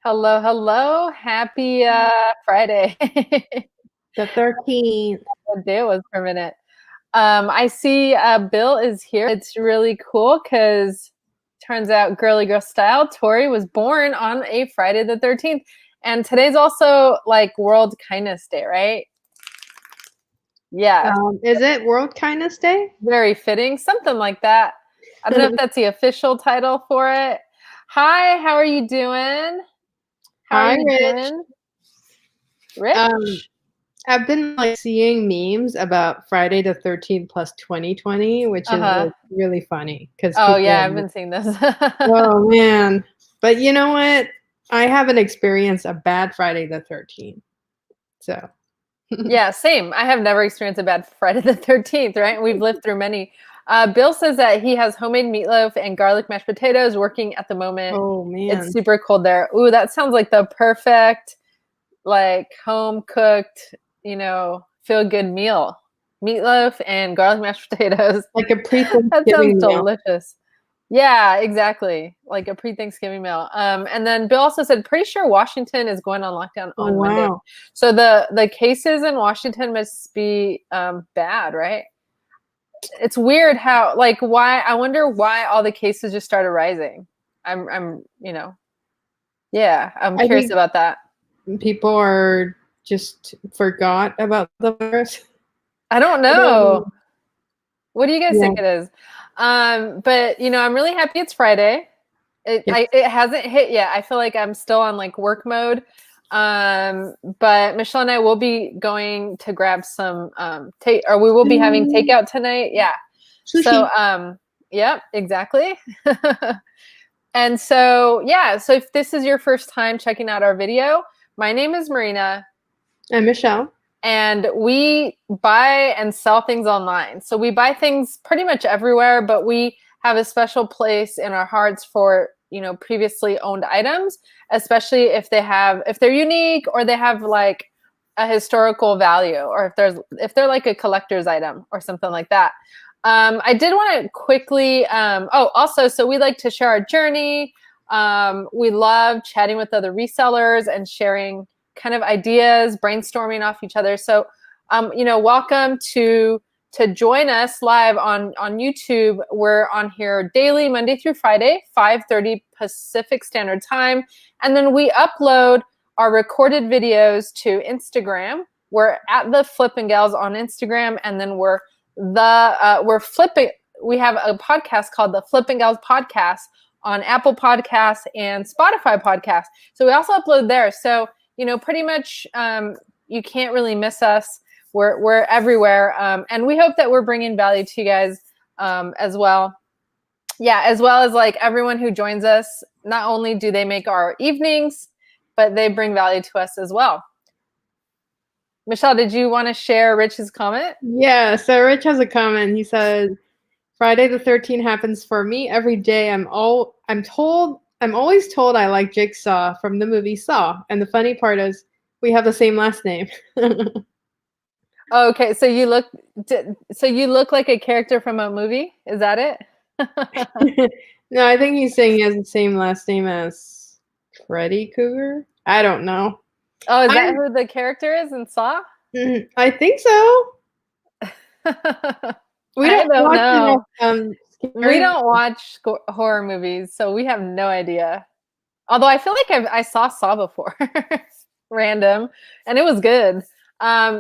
Hello, hello. Happy Friday. The 13th. What day it was for a minute. I see Bill is here. It's really cool because turns out girly girl style, Tori was born on a Friday the 13th. And today's also like World Kindness Day, right? Yeah. Is it World Kindness Day? Very fitting. Something like that. I don't know if that's the official title for it. Hi, how are you doing? How Hi, are you Rich. doing? Rich? I've been like seeing memes about Friday the 13th plus 2020, which is like, really funny because Oh yeah, I've been seeing this. oh man. But you know what? I haven't experienced a bad Friday the 13th. So Yeah, same. I have never experienced a bad Friday the 13th, right? We've lived through many. Bill says that he has homemade meatloaf and garlic mashed potatoes working at the moment. oh It's man. super cold there. Ooh, that sounds like the perfect, like home cooked, feel good meal. Meatloaf and garlic mashed potatoes. Like a That pre-Thanksgiving sounds meal. delicious. Yeah, exactly. Like a pre-Thanksgiving meal. And then Bill also said, pretty sure Washington is going on lockdown Oh on Monday. wow. So the cases in Washington must be bad, right? It's weird how why I wonder why all the cases just started rising. I'm I curious think about that. people are just forgot about the virus. I don't I don't know. know. What do you guys Yeah. think it is? But I'm really happy it's Friday. Yes. It hasn't hit yet. I feel like I'm still on like work mode. But Michelle and I will be going to grab some we will be having takeout tonight. Yeah. Sushi. So yep, exactly. And so yeah, so if this is your first time checking out our video, my name is Marina. I'm Michelle. And we buy and sell things online. So we buy things pretty much everywhere, but we have a special place in our hearts for, previously owned items, especially if they're unique or they have like a historical value, or if they're like a collector's item or something like that. I did want to quickly, also, so we like to share our journey. We love chatting with other resellers and sharing kind of ideas, brainstorming off each other. So, welcome to join us live on YouTube. We're on here daily, Monday through Friday, 5:30 Pacific Standard Time. And then we upload our recorded videos to Instagram. We're at the Flippin' Gals on Instagram. And then we're flipping. We have a podcast called the Flippin' Gals Podcast on Apple Podcasts and Spotify Podcasts. So we also upload there. So, pretty much you can't really miss us. We're everywhere. And we hope that we're bringing value to you guys as well. Yeah, as well as like everyone who joins us, not only do they make our evenings, but they bring value to us as well. Michelle, did you want to share Rich's comment? Yeah, so Rich has a comment. He says, Friday the 13th happens for me every day. I'm always told I like Jigsaw from the movie Saw. And the funny part is we have the same last name. Okay, so you look like a character from a movie? Is that it? No, I think he's saying he has the same last name as Freddy Krueger. I don't know. Oh, is that who the character is in Saw? I think so. We don't know. We Scary. don't watch horror movies, so we have no idea. Although I feel like I saw Saw before, random, and it was good.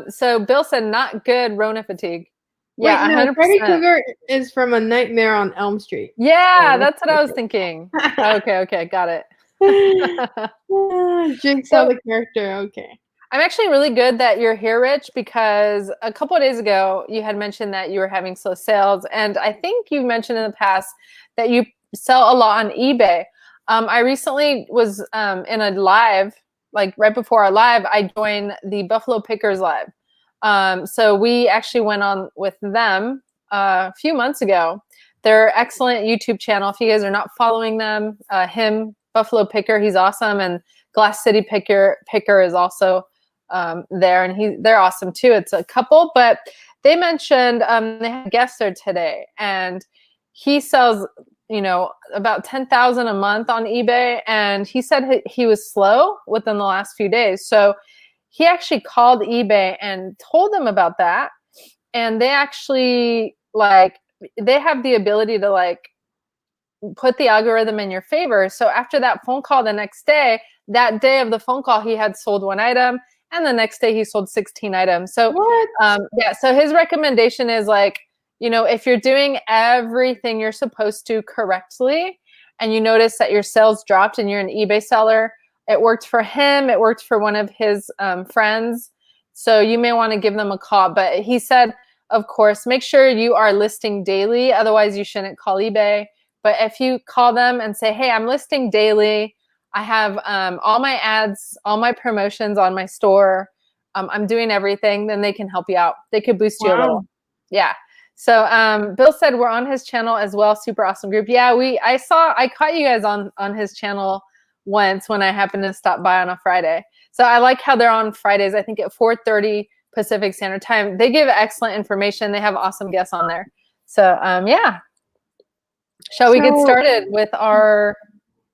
So Bill said not good Rona fatigue. Yeah, Wait, no, 100%. Freddy Krueger is from A Nightmare on Elm Street. Yeah, that's what I was thinking. Okay, got it. Jigsaw the character, okay. I'm actually really good that you're here, Rich, because a couple of days ago you had mentioned that you were having slow sales, and I think you mentioned in the past that you sell a lot on eBay. I recently was in a live, like right before our live, I joined the Buffalo Pickers live. So we actually went on with them a few months ago. They're excellent YouTube channel. If you guys are not following them, Buffalo Picker, he's awesome, and Glass City Picker is also there, and they're awesome too. It's a couple, but they mentioned they had a guest there today, and he sells about 10,000 a month on eBay, and he said he was slow within the last few days. So he actually called eBay and told them about that, and they actually they have the ability to put the algorithm in your favor. So after that phone call the next day, that day of the phone call, he had sold 1 item, and the next day he sold 16 items. So yeah, so his recommendation is if you're doing everything you're supposed to correctly and you notice that your sales dropped and you're an eBay seller, it worked for him, it worked for one of his friends. So you may want to give them a call. But he said, of course, make sure you are listing daily. Otherwise, you shouldn't call eBay. But if you call them and say, hey, I'm listing daily, I have all my ads, all my promotions on my store, I'm doing everything, then they can help you out. They could boost you a little. Yeah. So Bill said we're on his channel as well. Super awesome group. Yeah, I caught you guys on his channel once when I happened to stop by on a Friday. So I like how they're on Fridays, I think at 4:30 Pacific Standard Time. They give excellent information. They have awesome guests on there. So yeah. Shall we get started with our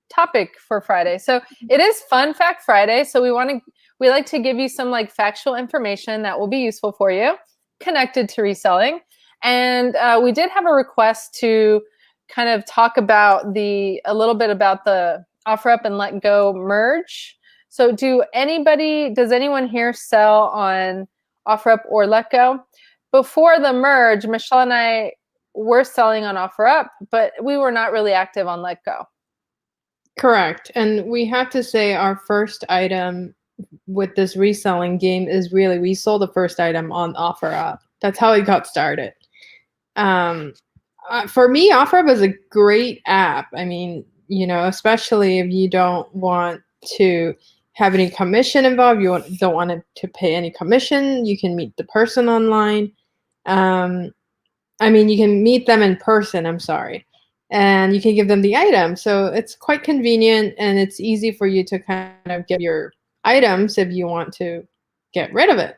topic for Friday? So it is Fun Fact Friday. So we like to give you some factual information that will be useful for you connected to reselling. And we did have a request to kind of talk about a little bit about the OfferUp and Letgo merge. So does anyone here sell on OfferUp or Letgo? Before the merge, Michelle and I were selling on OfferUp, but we were not really active on Letgo. Correct. And we have to say our first item with this reselling game is we sold the first item on OfferUp. That's how it got started. For me, OfferUp is a great app. I mean, especially if you don't want to have any commission involved, you don't want to pay any commission, you can meet the person online. You can meet them in person, I'm sorry. And you can give them the item. So it's quite convenient, and it's easy for you to kind of get your items if you want to get rid of it.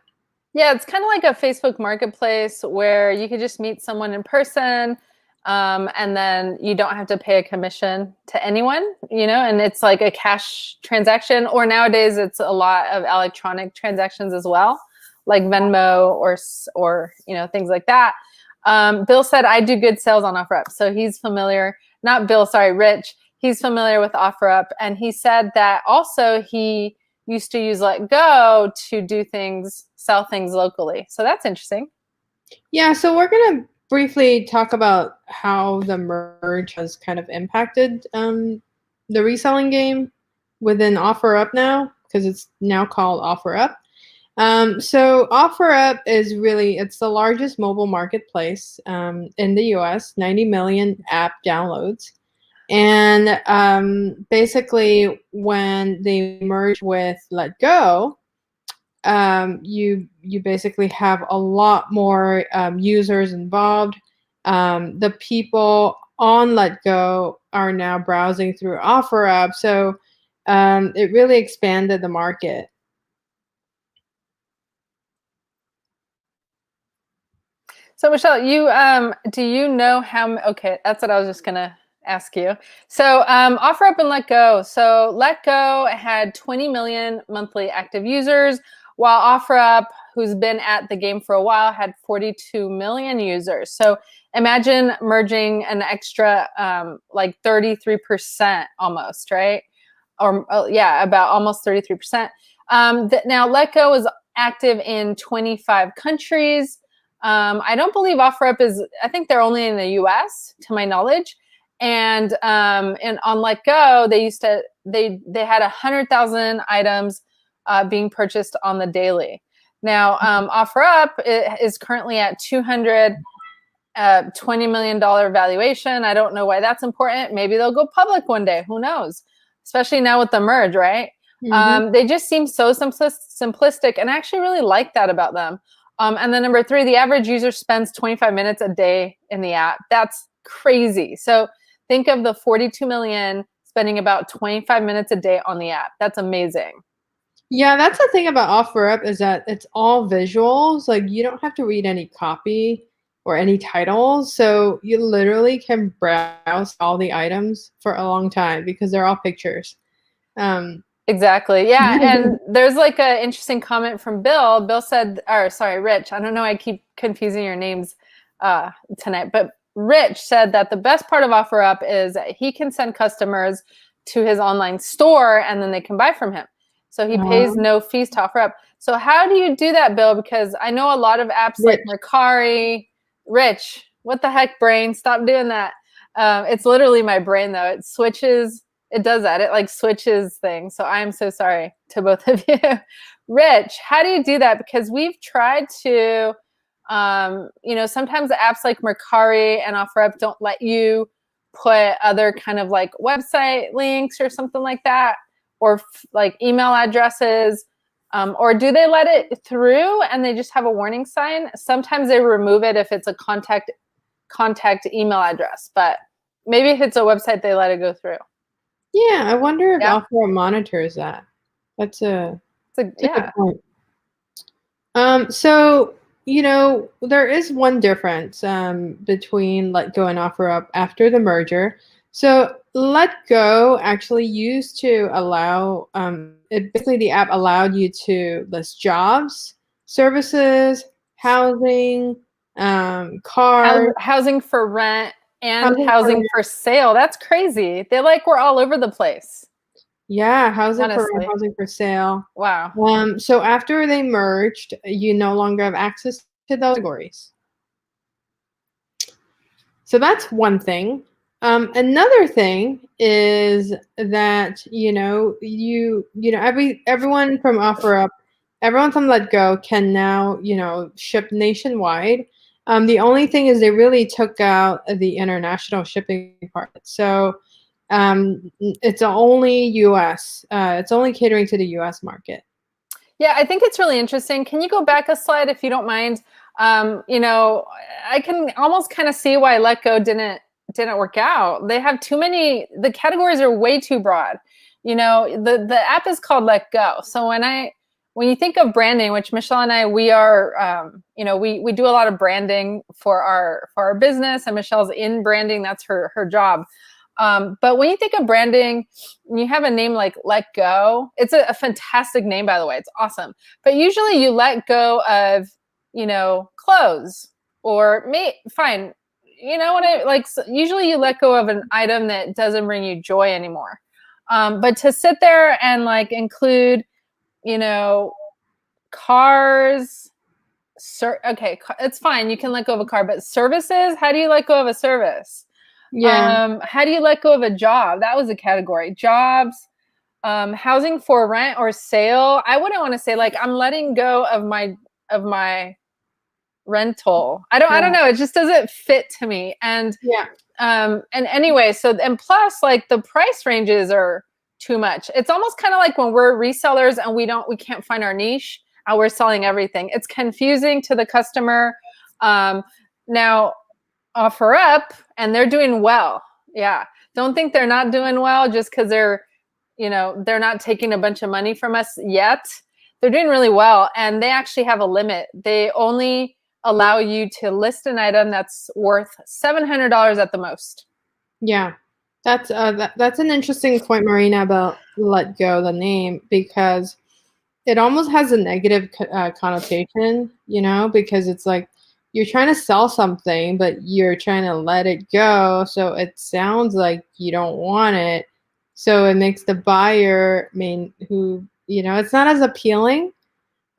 Yeah, it's kind of like a Facebook Marketplace where you could just meet someone in person, and then you don't have to pay a commission to anyone, and it's like a cash transaction, or nowadays it's a lot of electronic transactions as well, like Venmo or things like that. Bill said, I do good sales on OfferUp. So he's familiar, not Bill, sorry, Rich. He's familiar with OfferUp. And he said that also he used to use Letgo to sell things locally. So that's interesting. Yeah, so we're going to briefly talk about how the merge has kind of impacted the reselling game within OfferUp now, because it's now called OfferUp. So OfferUp is it's the largest mobile marketplace in the US, 90 million app downloads. And basically when they merge with Letgo, you basically have a lot more users involved. The people on Letgo are now browsing through OfferUp. So it really expanded the market. So Michelle, do you know how? Okay, that's what I was just gonna ask you. So OfferUp and Letgo. So Letgo had 20 million monthly active users, while OfferUp, who's been at the game for a while, had 42 million users. So imagine merging an extra 33% almost, right? Or yeah, about almost 33%. Now Letgo is active in 25 countries. I don't believe OfferUp I think they're only in the US, to my knowledge. And on Letgo, they had 100,000 items being purchased on the daily. Now, OfferUp is currently at $220 million valuation. I don't know why that's important. Maybe they'll go public one day. Who knows? Especially now with the merge, right? Mm-hmm. They just seem so simplistic, and I actually really like that about them. And then number 3, the average user spends 25 minutes a day in the app. That's crazy. So think of the 42 million spending about 25 minutes a day on the app. That's amazing. Yeah, that's the thing about OfferUp is that it's all visuals. You don't have to read any copy. or any titles. So you literally can browse all the items for a long time because they're all pictures. Exactly. Yeah. And there's like an interesting comment from Bill. Bill said, or sorry, Rich. I don't know. I keep confusing your names tonight, but Rich said that the best part of OfferUp is that he can send customers to his online store and then they can buy from him. So he pays no fees to OfferUp. So how do you do that, Bill? Because I know a lot of apps like Mercari. Rich, what the heck, brain? Stop doing that. It's literally my brain, though. It switches. It does that. It like switches things. So I'm so sorry to both of you. Rich, how do you do that? Because we've tried to, sometimes the apps like Mercari and OfferUp don't let you put other kind of like website links or something like that, or like email addresses. Or do they let it through and they just have a warning sign? Sometimes they remove it if it's a contact email address, but maybe if it's a website, they let it go through. Yeah, I wonder if OfferUp monitors that. That's a good point. So, there is one difference between Letgo and OfferUp after the merger. So Letgo actually used to allow, basically the app allowed you to list jobs, services, housing, cars. Housing for rent and housing for sale. That's crazy. They were all over the place. Yeah, housing for rent, housing for sale. Wow. So after they merged, you no longer have access to those categories. So that's one thing. Another thing is that everyone from OfferUp, everyone from Letgo can now ship nationwide. The only thing is they really took out the international shipping part. So it's only US. It's only catering to the US market. Yeah, I think it's really interesting. Can you go back a slide if you don't mind? I can almost kind of see why Letgo didn't work out. They have too many. The categories are way too broad. The app is called Letgo. So when you think of branding, which Michelle and I, we are, we do a lot of branding for our business, and Michelle's in branding. That's her job. But when you think of branding, you have a name like Let Go. It's a fantastic name, by the way. It's awesome. But usually you let go of, clothes or fine. Usually you let go of an item that doesn't bring you joy anymore. But to sit there and include, cars, okay, it's fine. You can let go of a car, but services, how do you let go of a service? Yeah. How do you let go of a job? That was a category. Jobs, housing for rent or sale. I wouldn't want to say I'm letting go of my rental. I don't know. It just doesn't fit to me. And and anyway, and plus the price ranges are too much. It's almost kind of like when we're resellers and we can't find our niche and we're selling everything. It's confusing to the customer. Now OfferUp, and they're doing well. Yeah. Don't think they're not doing well just because they're not taking a bunch of money from us yet. They're doing really well. And they actually have a limit. They only allow you to list an item that's worth $700 at the most. Yeah. That's an interesting point, Marina, about Letgo, the name, because it almost has a negative connotation, because it's like, you're trying to sell something, but you're trying to let it go. So it sounds like you don't want it. So it makes the buyer, it's not as appealing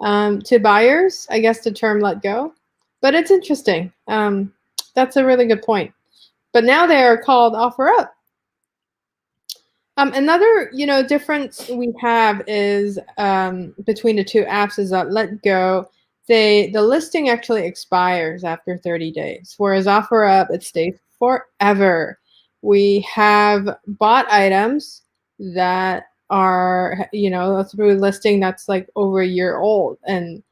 to buyers, I guess, the term let go. But it's interesting. That's a really good point. But now they are called OfferUp. Another, difference we have is between the two apps is that Letgo, the listing actually expires after 30 days, whereas OfferUp, it stays forever. We have bought items that are, through listing that's over a year old, and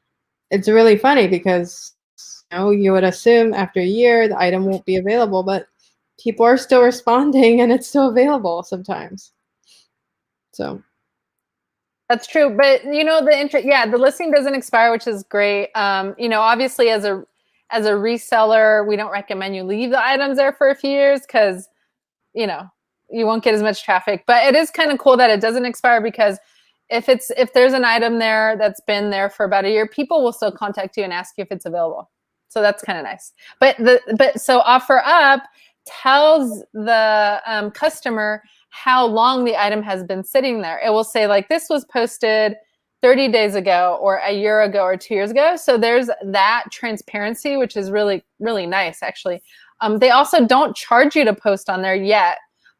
it's really funny because you would assume after a year the item won't be available, but people are still responding and it's still available sometimes. So that's true. But the listing doesn't expire, which is great. Obviously as as a reseller, we don't recommend you leave the items there for a few years because, you know, you won't get as much traffic. But it is kind of cool that it doesn't expire, because if there's an item there that's been there for about a year, people will still contact you and ask you if it's available. So that's kind of nice. But so OfferUp tells the customer how long the item has been sitting there. It will say like, this was posted 30 days ago or a year ago or 2 years ago. So there's that transparency, which is really, really nice, actually. They also don't charge you to post on there yet.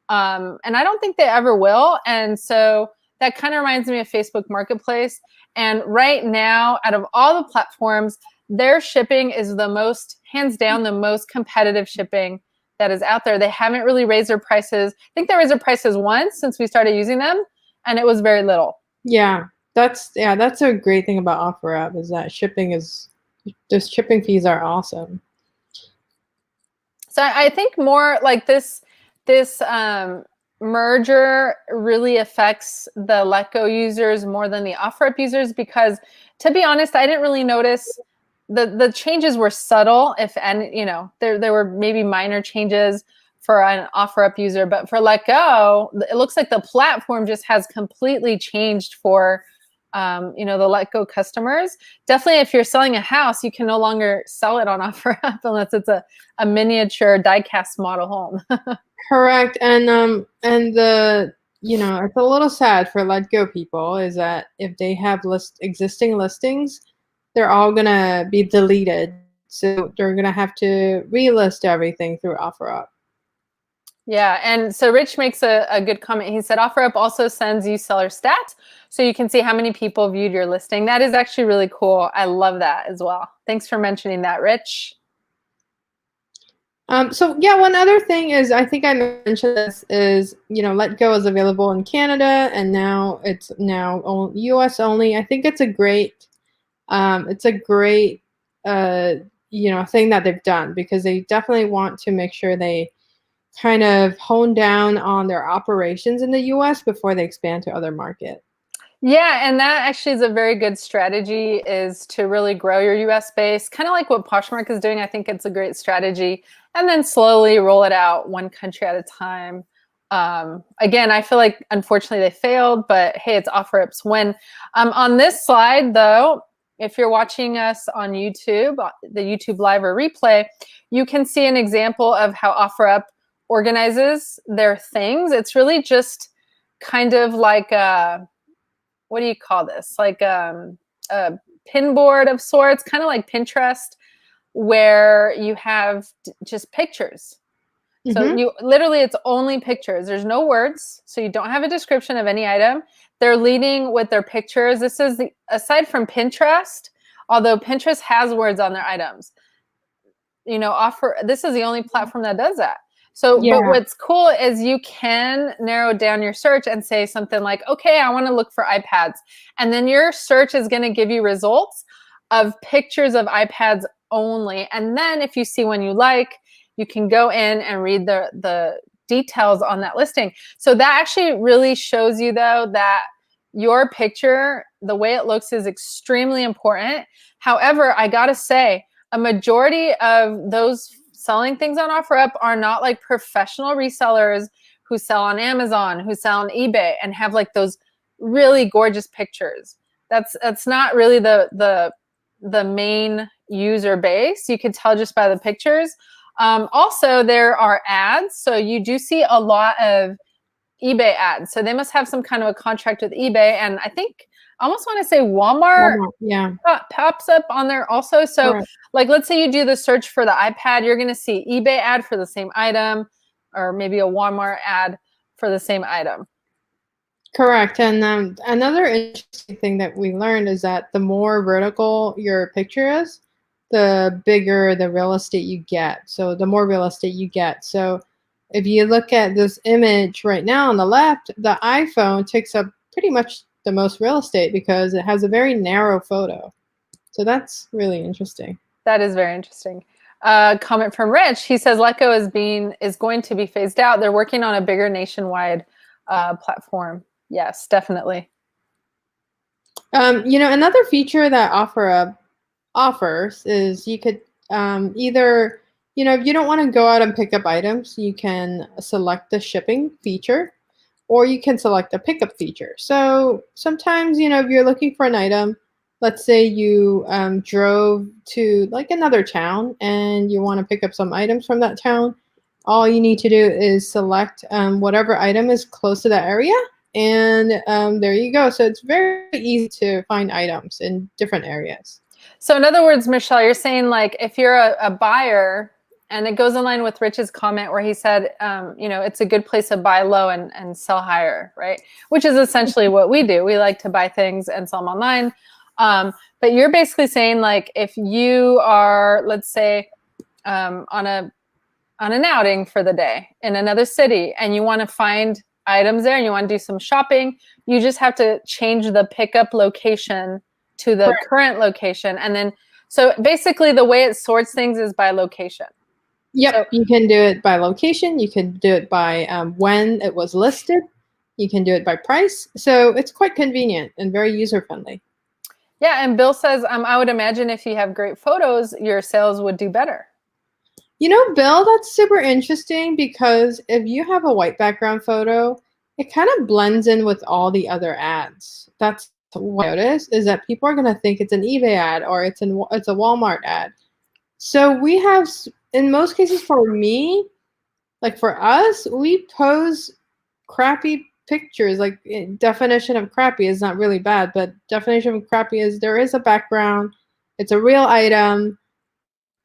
And I don't think they ever will. And so that kind of reminds me of Facebook Marketplace. And right now, out of all the platforms, their shipping is the most, hands down, the most competitive shipping that is out there. They haven't really raised their prices. I think they raised their prices once since we started using them, and it was very little. Yeah, that's a great thing about OfferUp, is that those shipping fees are awesome. So I think more like this merger really affects the Letgo users more than the OfferUp users, because, to be honest, I didn't really notice the changes were subtle, if any. You know, there were maybe minor changes for an OfferUp user, but for Letgo, it looks like the platform just has completely changed for you know, the Letgo customers. Definitely, if you're selling a house, you can no longer sell it on OfferUp unless it's a miniature die-cast model home. Correct. And the, you know, it's a little sad for Letgo people, is that if they have existing listings, they're all gonna be deleted. So they're gonna have to relist everything through OfferUp. Yeah, and so Rich makes a good comment. He said, OfferUp also sends you seller stats, so you can see how many people viewed your listing. That is actually really cool. I love that as well. Thanks for mentioning that, Rich. So yeah, one other thing is, I think I mentioned this, is, you know, Letgo is available in Canada, and now it's US only. I think it's a great you know, thing that they've done, because they definitely want to make sure they kind of hone down on their operations in the US before they expand to other markets. Yeah, and that actually is a very good strategy, is to really grow your US base, kind of like what Poshmark is doing. I think it's a great strategy, and then slowly roll it out one country at a time. Again, I feel like, unfortunately, they failed, but hey, it's OfferUp's win. On this slide, though, if you're watching us on YouTube, the YouTube live or replay, you can see an example of how OfferUp organizes their things. It's really just kind of like what do you call this? Like a pin board of sorts, kind of like Pinterest, where you have just pictures. Mm-hmm. So you literally, it's only pictures. There's no words, so you don't have a description of any item. They're leading with their pictures. This is aside from Pinterest, although Pinterest has words on their items. You know, this is the only platform that does that. So, yeah. But what's cool is you can narrow down your search and say something like, okay, I want to look for iPads. And then your search is going to give you results of pictures of iPads only. And then if you see one you like, you can go in and read the details on that listing. So that actually really shows you, though, that your picture, the way it looks, is extremely important. However, I got to say, a majority of those selling things on OfferUp are not like professional resellers who sell on Amazon, who sell on eBay, and have like those really gorgeous pictures. That's not really the main user base. You can tell just by the pictures. Also, there are ads. So you do see a lot of eBay ads. So they must have some kind of a contract with eBay. And I think, I almost want to say Walmart yeah, pops up on there also. So correct. Like, let's say you do the search for the iPad, you're going to see eBay ad for the same item, or maybe a Walmart ad for the same item. Correct. And another interesting thing that we learned is that the more vertical your picture is, the bigger the real estate you get. So the more real estate you get. So if you look at this image right now on the left, the iPhone takes up pretty much the most real estate because it has a very narrow photo. So that's really interesting. That is very interesting. Comment from Rich. He says Letgo is going to be phased out. They're working on a bigger nationwide platform. Yes, definitely. You know, another feature that OfferUp offers is you could Either, if you don't want to go out and pick up items, you can select the shipping feature, or you can select the pickup feature. So sometimes, if you're looking for an item, let's say you drove to like another town and you want to pick up some items from that town, all you need to do is select whatever item is close to that area, and there you go. So it's very easy to find items in different areas. So in other words, Michelle, you're saying like if you're a buyer, and it goes in line with Rich's comment where he said, it's a good place to buy low and sell higher, right? Which is essentially what we do. We like to buy things and sell them online. But you're basically saying like if you are, let's say, on an outing for the day in another city and you want to find items there and you want to do some shopping, you just have to change the pickup location to the current location. And then, so basically the way it sorts things is by location. Yep, so, you can do it by location. You can do it by when it was listed. You can do it by price. So it's quite convenient and very user-friendly. Yeah, and Bill says, I would imagine if you have great photos, your sales would do better. Bill, that's super interesting because if you have a white background photo, it kind of blends in with all the other ads. That's what I noticed, is that people are going to think it's an eBay ad or it's a Walmart ad. So we have, in most cases for me, like for us, we pose crappy pictures. Like definition of crappy is not really bad, but definition of crappy is there is a background, it's a real item,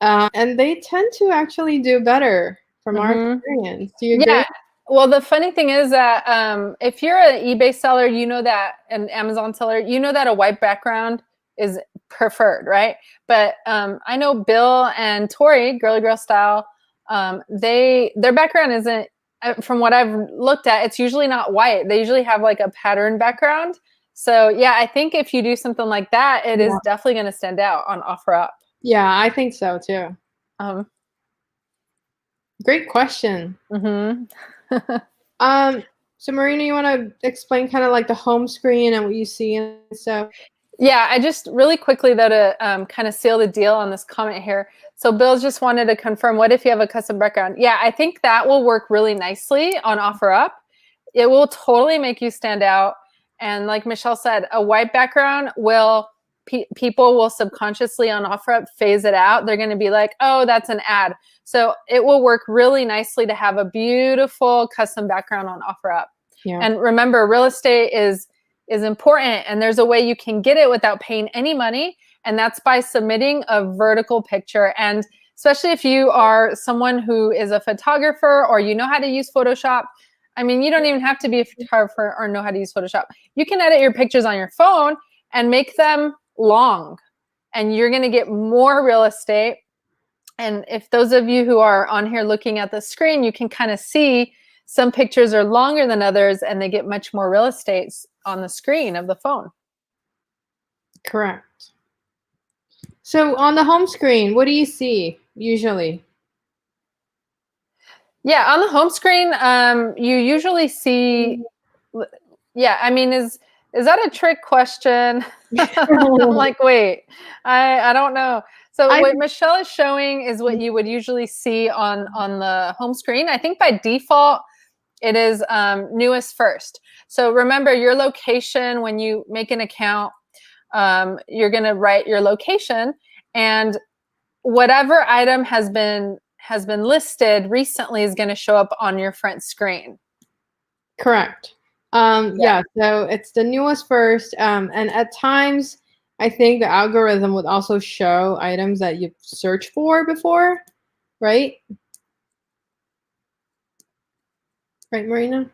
and they tend to actually do better from our experience. Do you agree? Yeah. Well, the funny thing is that if you're an eBay seller, that an Amazon seller, that a white background is preferred, right? But I know Bill and Tori, Girly Girl Style, their background isn't, from what I've looked at, it's usually not white. They usually have like a pattern background. So yeah, I think if you do something like that, it is definitely going to stand out on OfferUp. Yeah, I think so too. Great question. So Marina, you want to explain kind of like the home screen and what you see and stuff? Yeah, I just really quickly though to kind of seal the deal on this comment here. So Bill just wanted to confirm, what if you have a custom background? Yeah, I think that will work really nicely on OfferUp. It will totally make you stand out. And like Michelle said, a white background will, people will subconsciously on OfferUp phase it out. They're going to be like, oh, that's an ad. So it will work really nicely to have a beautiful custom background on OfferUp. Yeah. And remember, real estate is important, and there's a way you can get it without paying any money, and that's by submitting a vertical picture. And especially if you are someone who is a photographer or you know how to use Photoshop, I mean, you don't even have to be a photographer or know how to use Photoshop. You can edit your pictures on your phone and make them long, and you're going to get more real estate. And if those of you who are on here looking at the screen, you can kind of see some pictures are longer than others and they get much more real estate on the screen of the phone. Correct. So on the home screen, what do you see usually? Yeah, on the home screen, you usually see, yeah, I mean, is that a trick question? I'm like, wait, I don't know. So what Michelle is showing is what you would usually see on the home screen. I think by default, it is newest first. So remember your location. When you make an account, you're going to write your location, and whatever item has been listed recently is going to show up on your front screen. Correct. Yeah, so it's the newest first, and at times I think the algorithm would also show items that you've searched for before, right? Right, Marina?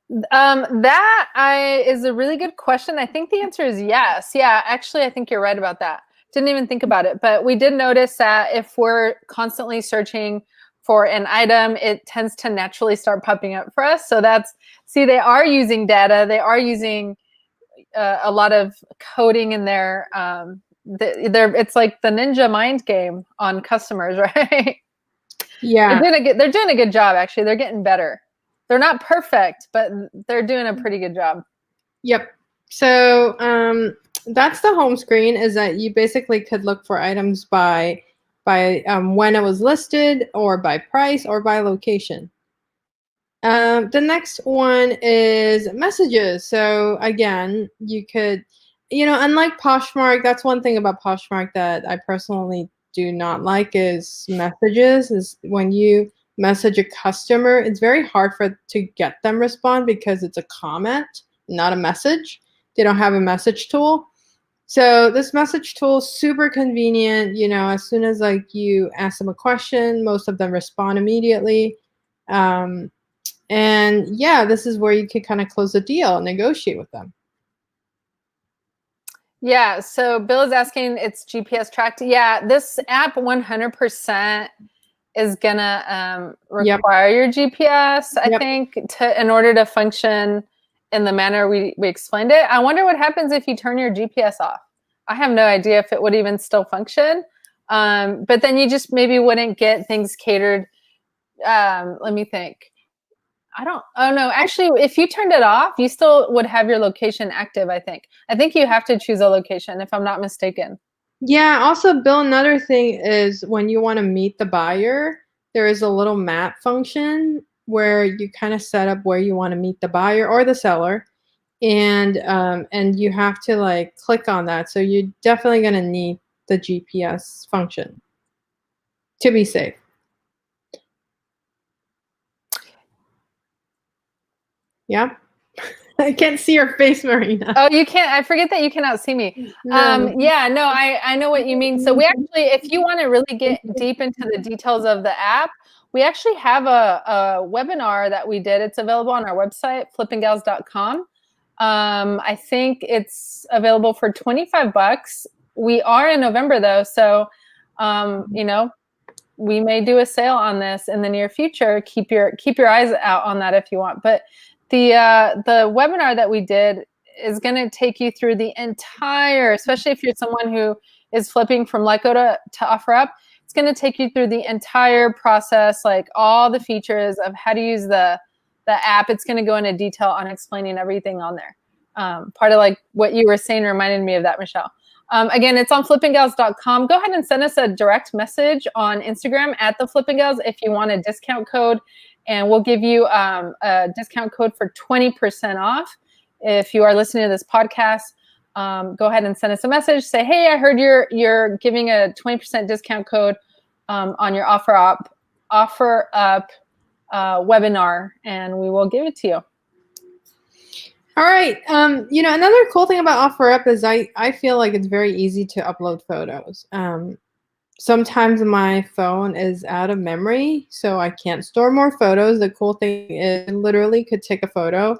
That is a really good question. I think the answer is yes. Yeah, actually, I think you're right about that. Didn't even think about it, but we did notice that if we're constantly searching for an item, it tends to naturally start popping up for us. So see, they are using data. They are using a lot of coding in there. It's like the ninja mind game on customers, right? Yeah. They're doing a good job, actually. They're getting better. They're not perfect, but they're doing a pretty good job. Yep. So that's the home screen, is that you basically could look for items by by when it was listed, or by price, or by location. The next one is messages. So again, you could, unlike Poshmark, that's one thing about Poshmark that I personally do not like is messages. Is when you message a customer, it's very hard to get them respond because it's a comment, not a message. They don't have a message tool. So this message tool is super convenient. As soon as you ask them a question, most of them respond immediately. And yeah, this is where you can kind of close the deal and negotiate with them. Yeah, so Bill is asking, it's GPS tracked. Yeah, this app 100% is gonna require your GPS, I think, in order to function in the manner we explained it. I wonder what happens if you turn your GPS off. I have no idea if it would even still function. But then you just maybe wouldn't get things catered. Let me think. Oh no, actually, if you turned it off, you still would have your location active, I think. I think you have to choose a location, if I'm not mistaken. Yeah, also, Bill, another thing is when you want to meet the buyer, there is a little map function where you kind of set up where you want to meet the buyer or the seller. And you have to click on that. So you're definitely going to need the GPS function to be safe. Yeah. I can't see your face, Marina. Oh, you can't. I forget that you cannot see me. No. Yeah, no, I know what you mean. So we actually, if you want to really get deep into the details of the app, we actually have a webinar that we did. It's available on our website, flippinggals.com. I think it's available for $25. We are in November though, so we may do a sale on this in the near future. Keep your eyes out on that if you want. But the webinar that we did is going to take you through the entire, especially if you're someone who is flipping from Letgo to OfferUp, it's going to take you through the entire process, like all the features of how to use the app. It's going to go into detail on explaining everything on there. Part of like what you were saying reminded me of that, Michelle. Again, it's on flippinggals.com. Go ahead and send us a direct message on Instagram at the flippinggals if you want a discount code, and we'll give you a discount code for 20% off. If you are listening to this podcast, go ahead and send us a message. Say, hey, I heard you're giving a 20% discount code on your OfferUp webinar, and we will give it to you. All right. Another cool thing about OfferUp is I feel like it's very easy to upload photos. Sometimes my phone is out of memory, so I can't store more photos. The cool thing is literally could take a photo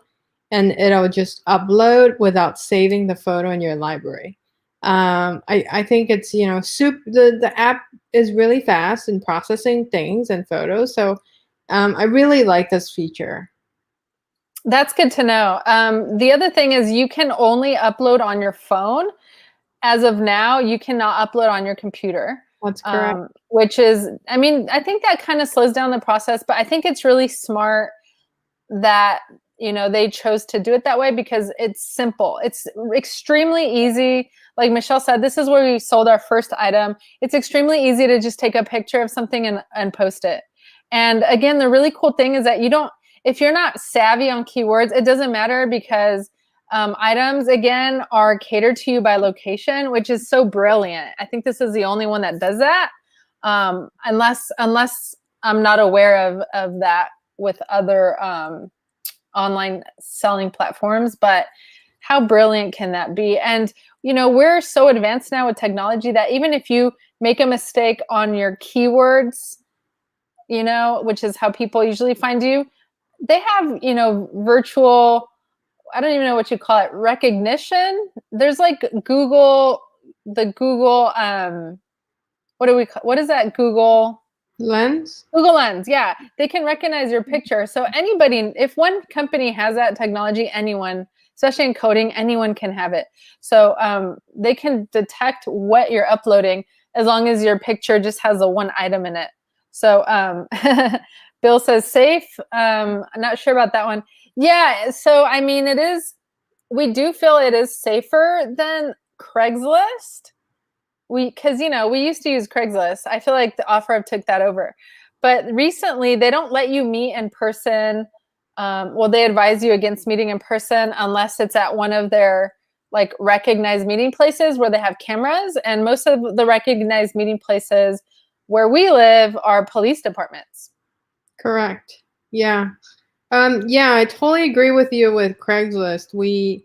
and it'll just upload without saving the photo in your library. I think it's, the app is really fast in processing things and photos. So I really like this feature. That's good to know. The other thing is you can only upload on your phone. As of now, you cannot upload on your computer. That's correct. Which is, I think that kind of slows down the process, but I think it's really smart that, they chose to do it that way because it's simple. It's extremely easy. Like Michelle said, this is where we sold our first item. It's extremely easy to just take a picture of something and post it. And again, the really cool thing is that if you're not savvy on keywords, it doesn't matter because items, again, are catered to you by location, which is so brilliant. I think this is the only one that does that, unless I'm not aware of that with other online selling platforms. But how brilliant can that be? And, we're so advanced now with technology that even if you make a mistake on your keywords, which is how people usually find you, they have, virtual, I don't even know what you call it, recognition. There's like Google, what is that? Google Lens? Google Lens, yeah. They can recognize your picture. So anybody, if one company has that technology, anyone, especially in coding, anyone can have it. So they can detect what you're uploading as long as your picture just has the one item in it. So Bill says safe. I'm not sure about that one. Yeah, so we do feel it is safer than Craigslist. because we used to use Craigslist. I feel like the OfferUp took that over, but recently they don't let you meet in person. Well, they advise you against meeting in person unless it's at one of their like recognized meeting places where they have cameras, and most of the recognized meeting places where we live are police departments. Correct. Yeah. Yeah, I totally agree with you with Craigslist.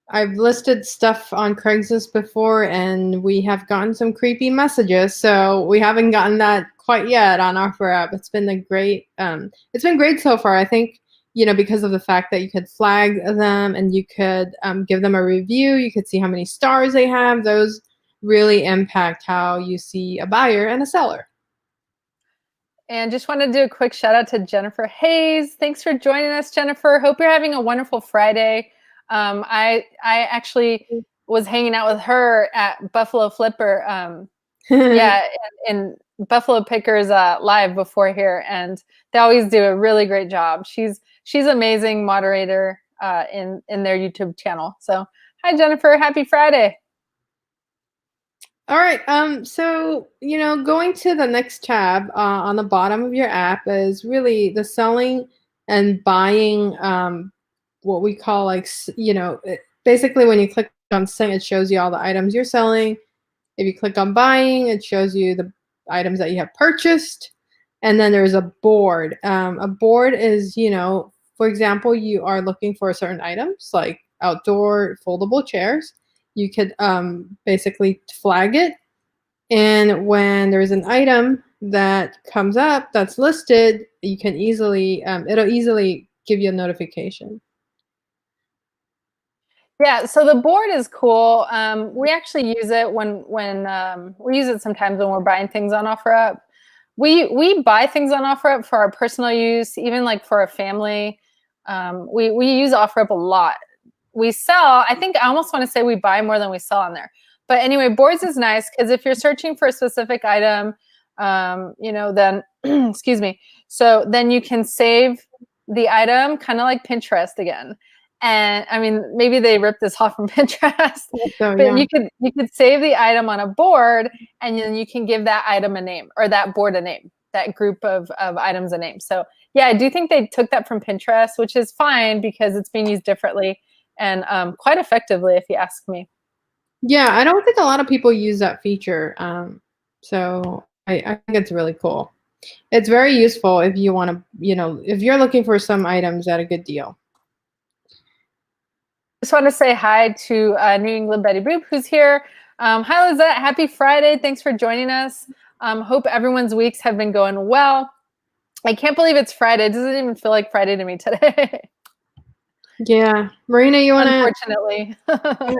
I've listed stuff on Craigslist before, and we have gotten some creepy messages. So we haven't gotten that quite yet on OfferUp. It's been great so far. I think, because of the fact that you could flag them and you could give them a review. You could see how many stars they have. Those really impact how you see a buyer and a seller. And just want to do a quick shout out to Jennifer Hayes. Thanks for joining us, Jennifer. Hope you're having a wonderful Friday. I actually was hanging out with her at Buffalo Flipper. Yeah, in Buffalo Pickers live before here, and they always do a really great job. She's amazing moderator in their YouTube channel. So hi Jennifer, happy Friday. All right. So, going to the next tab on the bottom of your app is really the selling and buying, what we call basically when you click on selling, it shows you all the items you're selling. If you click on buying, it shows you the items that you have purchased. And then there's a board. A board is, for example, you are looking for certain items like outdoor foldable chairs. You could basically flag it. And when there's an item that comes up that's listed, you can it'll easily give you a notification. Yeah, so the board is cool. We actually use it when we use it sometimes when we're buying things on OfferUp. We buy things on OfferUp for our personal use, even like for a family. We use OfferUp a lot. We sell, I think I almost want to say we buy more than we sell on there. But anyway, boards is nice because if you're searching for a specific item, then excuse me. So then you can save the item, kind of like Pinterest again. And I mean, maybe they ripped this off from Pinterest, So, but yeah. you could save the item on a board, and then you can give that item a name, or that board a name, that group of items a name. So yeah, I do think they took that from Pinterest, which is fine because it's being used differently and quite effectively, if you ask me. Yeah, I don't think a lot of people use that feature. So I think it's really cool. It's very useful if you want to, if you're looking for some items at a good deal. Just want to say hi to New England Betty Boop, who's here. Hi, Lizette. Happy Friday. Thanks for joining us. Hope everyone's weeks have been going well. I can't believe it's Friday. It doesn't even feel like Friday to me today. Yeah. Marina, you want to Unfortunately.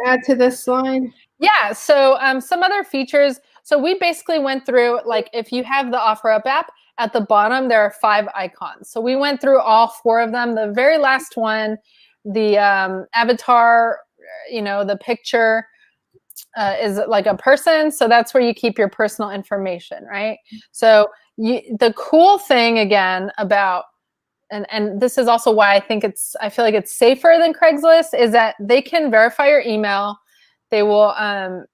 add to this slide? Yeah. So some other features. So we basically went through, like, if you have the OfferUp app, at the bottom, there are 5 icons. So we went through all 4 of them. The very last one, the avatar, the picture is like a person. So that's where you keep your personal information, right? So the cool thing again about, and this is also why I feel like it's safer than Craigslist, is that they can verify your email. They will,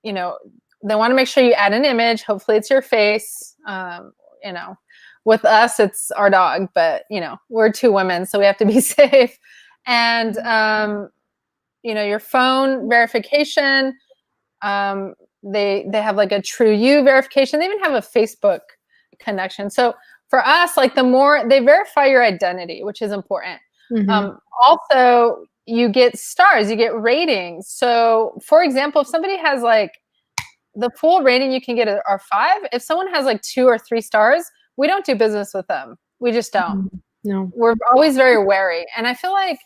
they want to make sure you add an image. Hopefully it's your face. With us, it's our dog, but we're 2 women, so we have to be safe. And your phone verification. They have like a true you verification. They even have a Facebook connection. So for us, like, the more they verify your identity, which is important. Mm-hmm. Also, you get stars, you get ratings. So for example, if somebody has like the full rating you can get are 5. If someone has like 2 or 3 stars, we don't do business with them. We just don't. No. We're always very wary. And I feel like,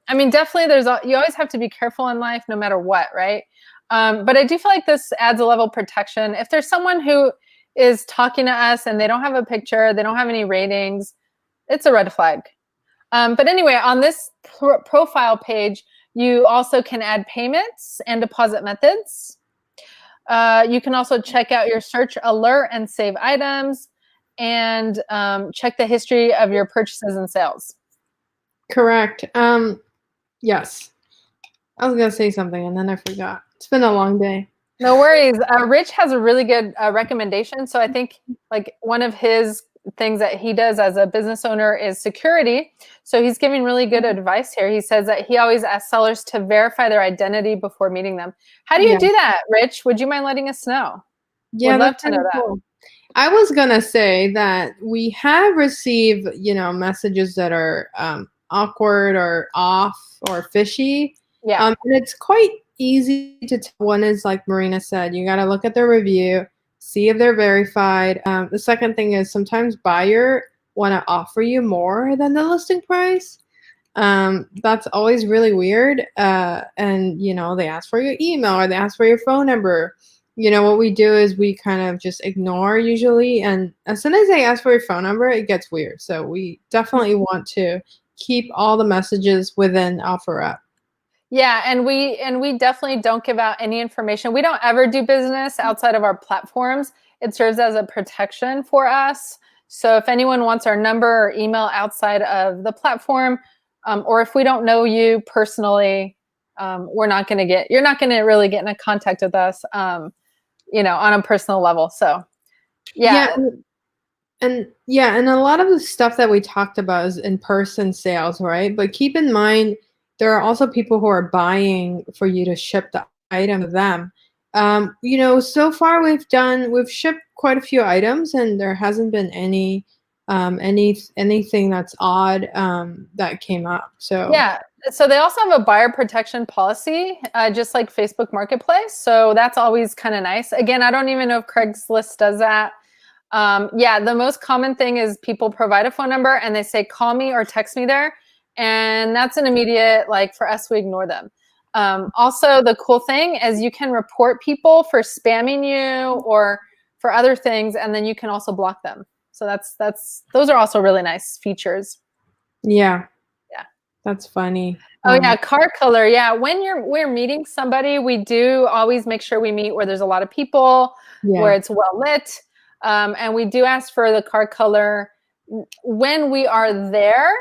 I mean, definitely you always have to be careful in life no matter what, right? But I do feel like this adds a level of protection. If there's someone who is talking to us and they don't have a picture, they don't have any ratings, it's a red flag. But anyway, on this profile page, you also can add payments and deposit methods. You can also check out your search alert and save items, and check the history of your purchases and sales. Correct. Yes. I was going to say something and then I forgot. It's been a long day. No worries. Rich has a really good recommendation. So I think like one of his things that he does as a business owner is security. So he's giving really good advice here. He says that he always asks sellers to verify their identity before meeting them. How do you Yeah. do that, Rich? Would you mind letting us know? Yeah, Would love that's to know really that. cool. I was gonna say that we have received, messages that are awkward or off or fishy. Yeah. And it's quite easy to tell. One is like Marina said, you got to look at their review, see if they're verified. The second thing is sometimes buyer want to offer you more than the listing price. That's always really weird. And they ask for your email or they ask for your phone number. What we do is we kind of just ignore usually. And as soon as they ask for your phone number, it gets weird. So we definitely want to keep all the messages within OfferUp. Yeah, and we definitely don't give out any information. We don't ever do business outside of our platforms. It serves as a protection for us. So if anyone wants our number or email outside of the platform, or if we don't know you personally, you're not going to really get in contact with us, on a personal level. So yeah. And a lot of the stuff that we talked about is in-person sales, right? But keep in mind, there are also people who are buying for you to ship the item to them. So far we've shipped quite a few items, and there hasn't been anything that's odd that came up. So Yeah. So they also have a buyer protection policy, just like Facebook Marketplace. So that's always kind of nice. Again, I don't even know if Craigslist does that. The most common thing is people provide a phone number and they say, call me or text me there. And that's an immediate, like for us, we ignore them. Also, the cool thing is you can report people for spamming you or for other things, and then you can also block them. So those are also really nice features. yeah. Yeah. That's funny. Oh yeah, car color. Yeah, when we're meeting somebody, we do always make sure we meet where there's a lot of people, where Yeah. it's well lit, and we do ask for the car color when we are there,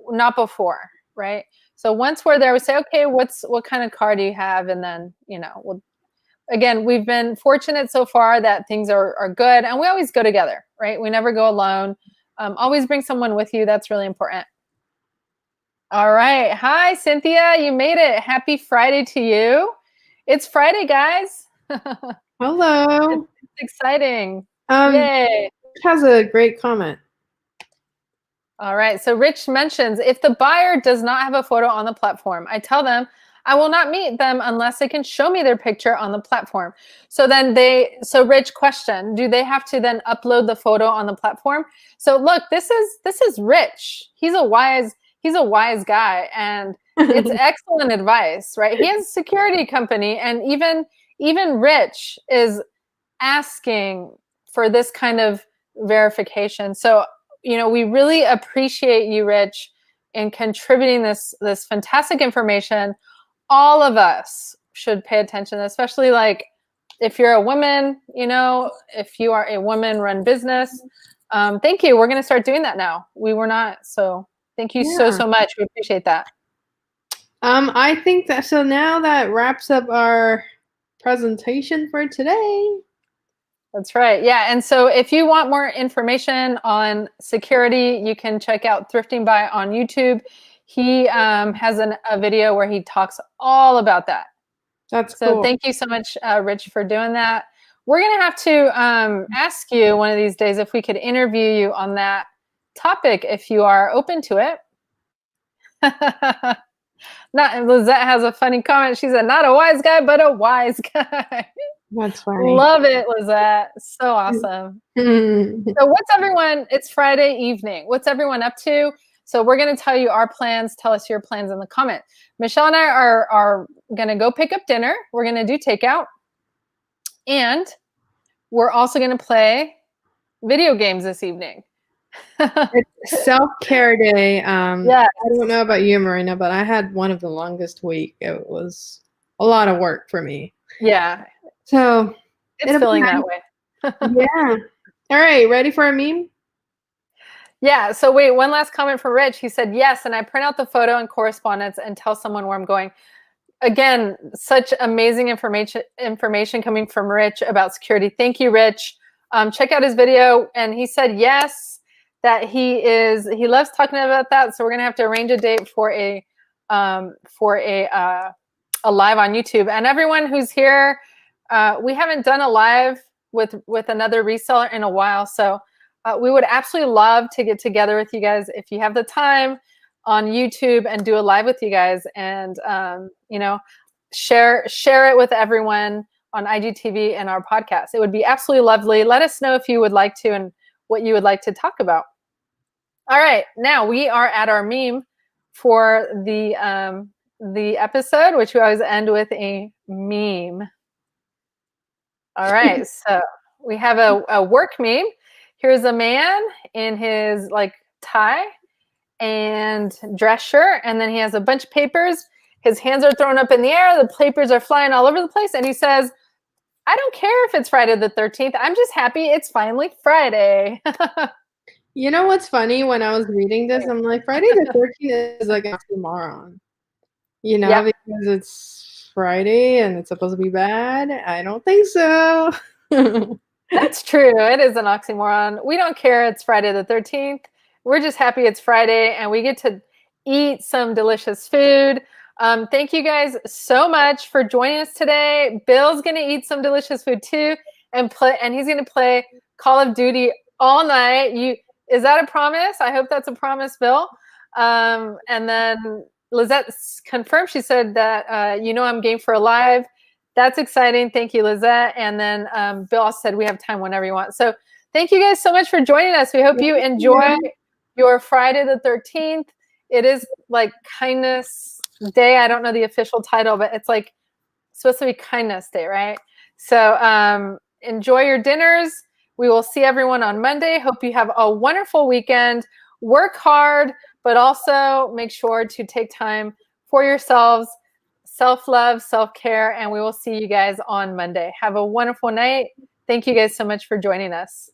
not before, right? So once we're there, we say, okay, what kind of car do you have? And then again, we've been fortunate so far that things are good, and we always go together, right? We never go alone. Always bring someone with you. That's really important. All right. Hi, Cynthia. You made it. Happy Friday to you. It's Friday, guys. Hello. It's exciting. Um, Yay. has a great comment. All right. So Rich mentions if the buyer does not have a photo on the platform, I tell them I will not meet them unless they can show me their picture on the platform. So Rich, question, do they have to then upload the photo on the platform? So look, this is Rich. He's a wise guy, and it's excellent advice, right? He has a security company, and even Rich is asking for this kind of verification. So, we really appreciate you, Rich, in contributing this fantastic information. All of us should pay attention, especially like if you're a woman, if you are a woman-run business. Thank you. We're going to start doing that now. We were not, so thank you so much. We appreciate that. I think that so now that wraps up our presentation for today. That's right. Yeah. And so if you want more information on security, you can check out Thrifting By on YouTube. He has a video where he talks all about that. That's so cool. Thank you so much, Rich, for doing that. We're going to have to ask you one of these days if we could interview you on that topic, if you are open to it. Lizette has a funny comment. She said, not a wise guy, but a wise guy. That's funny. Love it, Lizette. So awesome. So it's Friday evening. What's everyone up to? So we're going to tell you our plans. Tell us your plans in the comment. Michelle and I are going to go pick up dinner. We're going to do takeout. And we're also going to play video games this evening. It's self-care day. Yeah. I don't know about you, Marina, but I had one of the longest week. It was a lot of work for me. Yeah. So it's feeling that way. Yeah. All right. Ready for a meme? Yeah. So wait, one last comment from Rich. He said, yes, and I print out the photo and correspondence and tell someone where I'm going. again, such amazing information coming from Rich about security. Thank you, Rich. Check out his video. And he said yes, that he loves talking about that. So we're gonna have to arrange a date for a live on YouTube. And everyone who's here, we haven't done a live with another reseller in a while. So we would absolutely love to get together with you guys if you have the time on YouTube and do a live with you guys, and you know, share it with everyone on IGTV and our podcast. It would be absolutely lovely. Let us know if you would like to and what you would like to talk about. All right, now we are at our meme for the episode, which we always end with a meme. All right, so we have a work meme. Here's a man in his like tie and dress shirt, and then he has a bunch of papers. His hands are thrown up in the air. The papers are flying all over the place, and he says, "I don't care if it's Friday the 13th. I'm just happy it's finally Friday." You know what's funny? When I was reading this, I'm like, Friday the 13th is like an oxymoron. You know, Yep. because it's Friday and it's supposed to be bad. I don't think so. That's true. It is an oxymoron. We don't care it's Friday the 13th. We're just happy it's Friday and we get to eat some delicious food. Thank you guys so much for joining us today. Bill's going to eat some delicious food too and he's going to play Call of Duty all night. Is that a promise? I hope that's a promise, Bill. And then Lizette confirmed. She said that, I'm game for a live. That's exciting. Thank you, Lizette. And then Bill also said we have time whenever you want. So thank you guys so much for joining us. We hope you enjoy your Friday the 13th. It is like Kindness Day. I don't know the official title, but it's like supposed to be Kindness Day, right? So enjoy your dinners. We will see everyone on Monday. Hope you have a wonderful weekend. Work hard, but also make sure to take time for yourselves. Self-love, self-care, and we will see you guys on Monday. Have a wonderful night. Thank you guys so much for joining us.